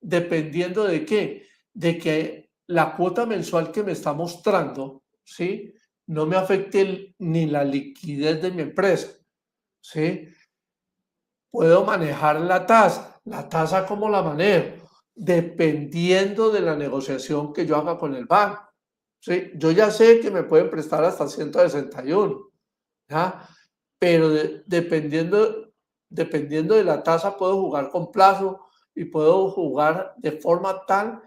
Speaker 2: dependiendo de qué, de que la cuota mensual que me está mostrando, ¿sí? No me afecte ni la liquidez de mi empresa, ¿sí? Puedo manejar la tasa ¿cómo la manejo? Dependiendo de la negociación que yo haga con el banco, ¿sí? Yo ya sé que me pueden prestar hasta 161, ¿ya? Pero dependiendo de la tasa puedo jugar con plazo y puedo jugar de forma tal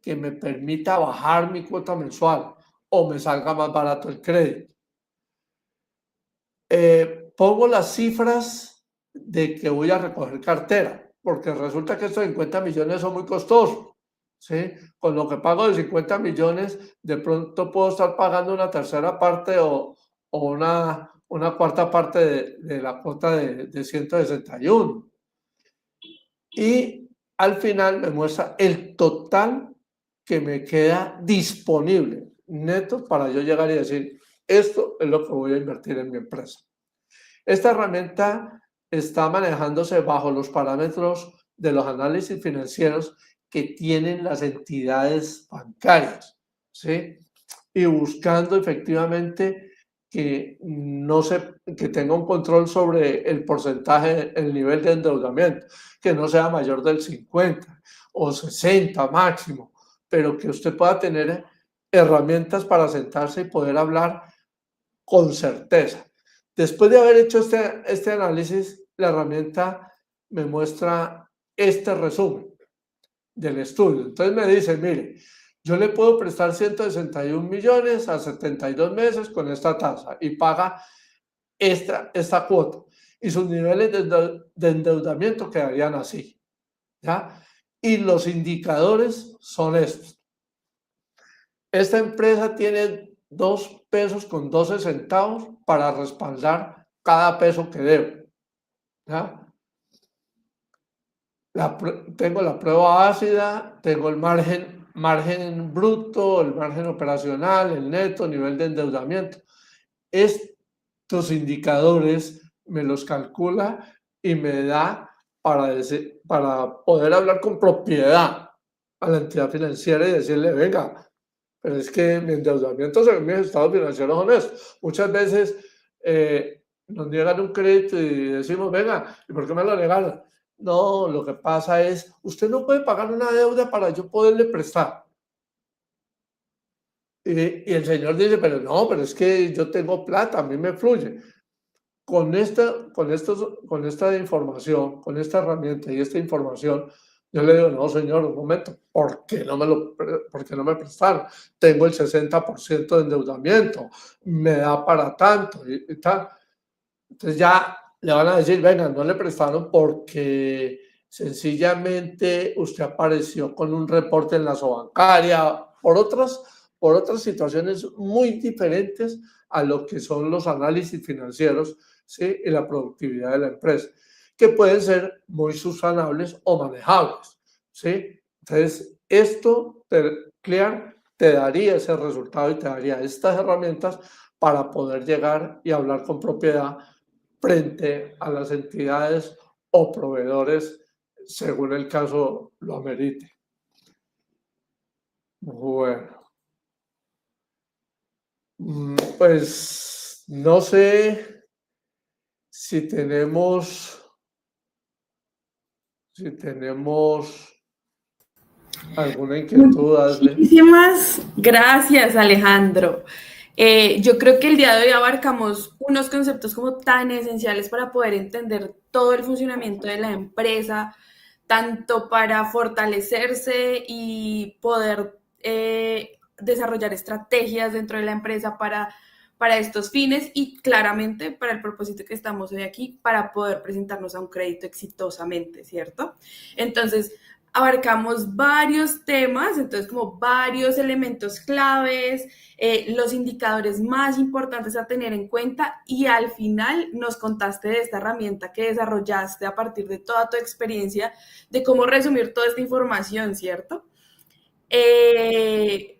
Speaker 2: que me permita bajar mi cuota mensual o me salga más barato el crédito. Pongo las cifras de que voy a recoger cartera, porque resulta que estos 50 millones son muy costosos, ¿sí? Con lo que pago de 50 millones, de pronto puedo estar pagando una tercera parte o una cuarta parte de la cuota de 161. Y al final me muestra el total que me queda disponible, neto, para yo llegar y decir, esto es lo que voy a invertir en mi empresa. Esta herramienta está manejándose bajo los parámetros de los análisis financieros que tienen las entidades bancarias, ¿sí? Y buscando efectivamente que que tenga un control sobre el porcentaje, el nivel de endeudamiento, que no sea mayor del 50 o 60 máximo, pero que usted pueda tener herramientas para sentarse y poder hablar con certeza. Después de haber hecho este análisis, la herramienta me muestra este resumen del estudio. Entonces me dice, mire, yo le puedo prestar 161 millones a 72 meses con esta tasa y paga esta cuota. Y sus niveles de endeudamiento quedarían así, ¿ya? Y los indicadores son estos. esta empresa tiene 2 pesos con 12 centavos para respaldar cada peso que debo. ¿Ya? Tengo la prueba ácida, tengo el margen bruto, el margen operacional, el neto, nivel de endeudamiento. Estos indicadores me los calcula y me da para poder hablar con propiedad a la entidad financiera y decirle, venga, pero es que mi endeudamiento según mis estados financieros son estos. Muchas veces nos niegan un crédito y decimos, venga, ¿y por qué me lo negaron? No, lo que pasa es, usted no puede pagar una deuda para yo poderle prestar. Y el señor dice, pero no, pero es que yo tengo plata, a mí me fluye. Con esta información, con esta herramienta y esta información, yo le digo, no, señor, un momento, ¿por qué no me prestaron? Tengo el 60% de endeudamiento, me da para tanto y tal. Entonces ya le van a decir, venga, no le prestaron porque sencillamente usted apareció con un reporte en la sobancaria, por otras situaciones muy diferentes a lo que son los análisis financieros, ¿sí? Y la productividad de la empresa, que pueden ser muy subsanables o manejables, ¿sí? Entonces, Clear te daría ese resultado y te daría estas herramientas para poder llegar y hablar con propiedad frente a las entidades o proveedores según el caso lo amerite. Bueno, pues no sé si tenemos alguna inquietud, Ashley.
Speaker 1: Muchísimas gracias, Alejandro. Yo creo que el día de hoy abarcamos unos conceptos como tan esenciales para poder entender todo el funcionamiento de la empresa, tanto para fortalecerse y poder desarrollar estrategias dentro de la empresa para estos fines y claramente para el propósito que estamos hoy aquí, para poder presentarnos a un crédito exitosamente, ¿cierto? Entonces, abarcamos varios temas, entonces como varios elementos claves, los indicadores más importantes a tener en cuenta y al final nos contaste de esta herramienta que desarrollaste a partir de toda tu experiencia, de cómo resumir toda esta información, ¿cierto?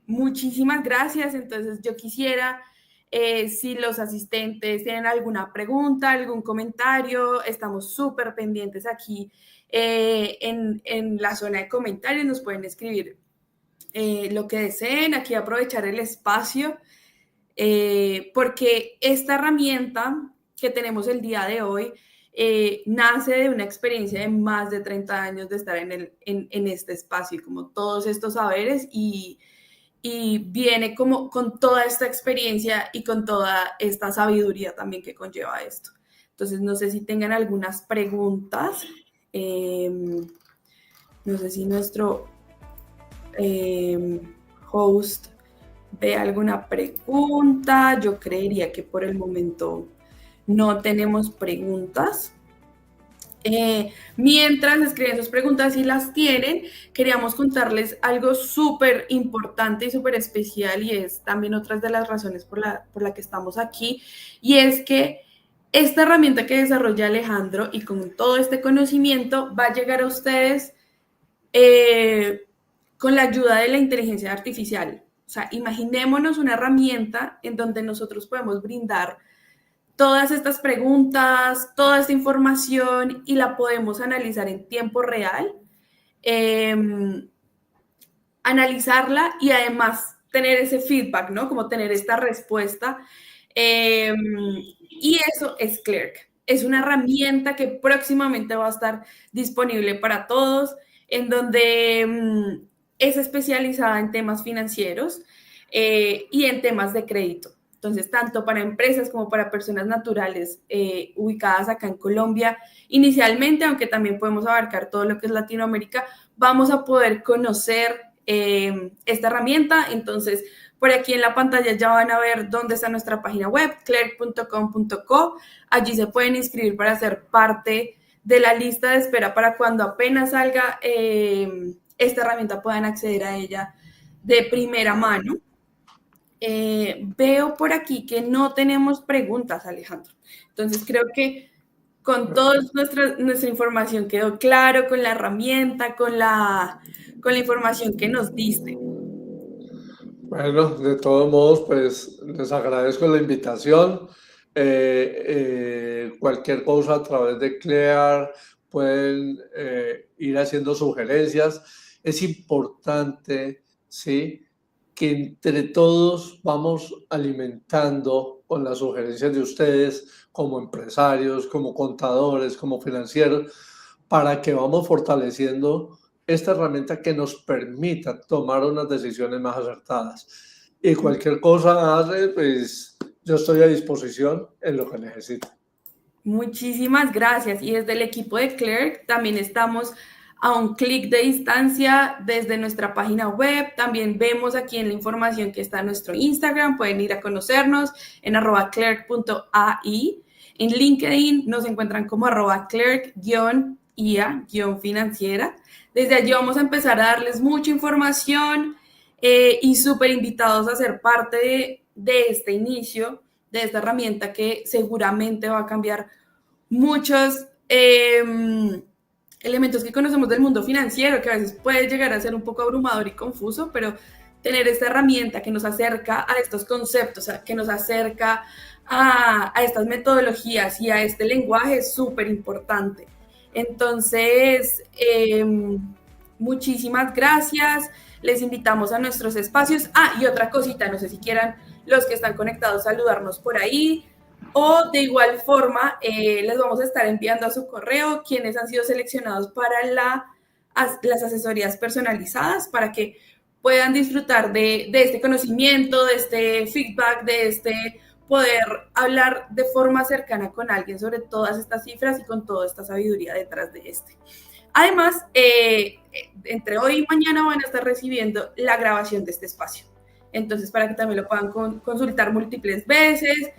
Speaker 1: Muchísimas gracias, entonces yo quisiera, si los asistentes tienen alguna pregunta, algún comentario, estamos súper pendientes aquí en la zona de comentarios, nos pueden escribir lo que deseen, aquí aprovechar el espacio, porque esta herramienta que tenemos el día de hoy nace de una experiencia de más de 30 años de estar en este espacio, como todos estos saberes y viene como con toda esta experiencia y con toda esta sabiduría también que conlleva esto. Entonces, no sé si tengan algunas preguntas. No sé si nuestro host ve alguna pregunta. Yo creería que por el momento no tenemos preguntas. Mientras escriben sus preguntas y las tienen, queríamos contarles algo súper importante y súper especial y es también otra de las razones por la que estamos aquí y es que esta herramienta que desarrolla Alejandro y con todo este conocimiento va a llegar a ustedes con la ayuda de la inteligencia artificial. O sea, imaginémonos una herramienta en donde nosotros podemos brindar todas estas preguntas, toda esta información y la podemos analizar en tiempo real, analizarla y además tener ese feedback, ¿no? Como tener esta respuesta. Y eso es Clerk. Es una herramienta que próximamente va a estar disponible para todos, en donde es especializada en temas financieros y en temas de crédito. Entonces, tanto para empresas como para personas naturales ubicadas acá en Colombia, inicialmente, aunque también podemos abarcar todo lo que es Latinoamérica, vamos a poder conocer esta herramienta. Entonces, por aquí en la pantalla ya van a ver dónde está nuestra página web, clerk.com.co. Allí se pueden inscribir para ser parte de la lista de espera para cuando apenas salga esta herramienta puedan acceder a ella de primera mano. Veo por aquí que no tenemos preguntas, Alejandro. Entonces creo que con toda nuestra información quedó claro, con la herramienta, con la información que nos diste.
Speaker 2: Bueno, de todos modos, pues les agradezco la invitación. Cualquier cosa a través de Clear pueden ir haciendo sugerencias. Es importante, ¿sí?, que entre todos vamos alimentando con las sugerencias de ustedes como empresarios, como contadores, como financieros, para que vamos fortaleciendo esta herramienta que nos permita tomar unas decisiones más acertadas. Y cualquier cosa hace, pues yo estoy a disposición en lo que necesite.
Speaker 1: Muchísimas gracias. Y desde el equipo de Clerk también estamos a un clic de distancia desde nuestra página web. También vemos aquí en la información que está en nuestro Instagram. Pueden ir a conocernos en @clerk.ai. En LinkedIn nos encuentran como @clerk_ia_financiera. Desde allí vamos a empezar a darles mucha información y súper invitados a ser parte de este inicio, de esta herramienta que seguramente va a cambiar muchos elementos que conocemos del mundo financiero, que a veces puede llegar a ser un poco abrumador y confuso, pero tener esta herramienta que nos acerca a estos conceptos, que nos acerca a estas metodologías y a este lenguaje es súper importante. Entonces, muchísimas gracias. Les invitamos a nuestros espacios. Y otra cosita, no sé si quieran los que están conectados saludarnos por ahí, o de igual forma les vamos a estar enviando a su correo quienes han sido seleccionados para las asesorías personalizadas para que puedan disfrutar de este conocimiento, de este feedback, de este poder hablar de forma cercana con alguien sobre todas estas cifras y con toda esta sabiduría detrás de este. Además, entre hoy y mañana van a estar recibiendo la grabación de este espacio. Entonces, para que también lo puedan consultar múltiples veces.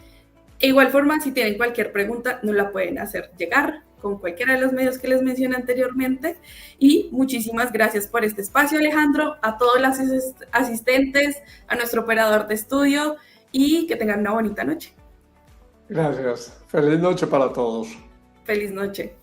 Speaker 1: De igual forma, si tienen cualquier pregunta, nos la pueden hacer llegar con cualquiera de los medios que les mencioné anteriormente. Y muchísimas gracias por este espacio, Alejandro, a todos los asistentes, a nuestro operador de estudio y que tengan una bonita noche.
Speaker 2: Gracias. Feliz noche para todos.
Speaker 1: Feliz noche.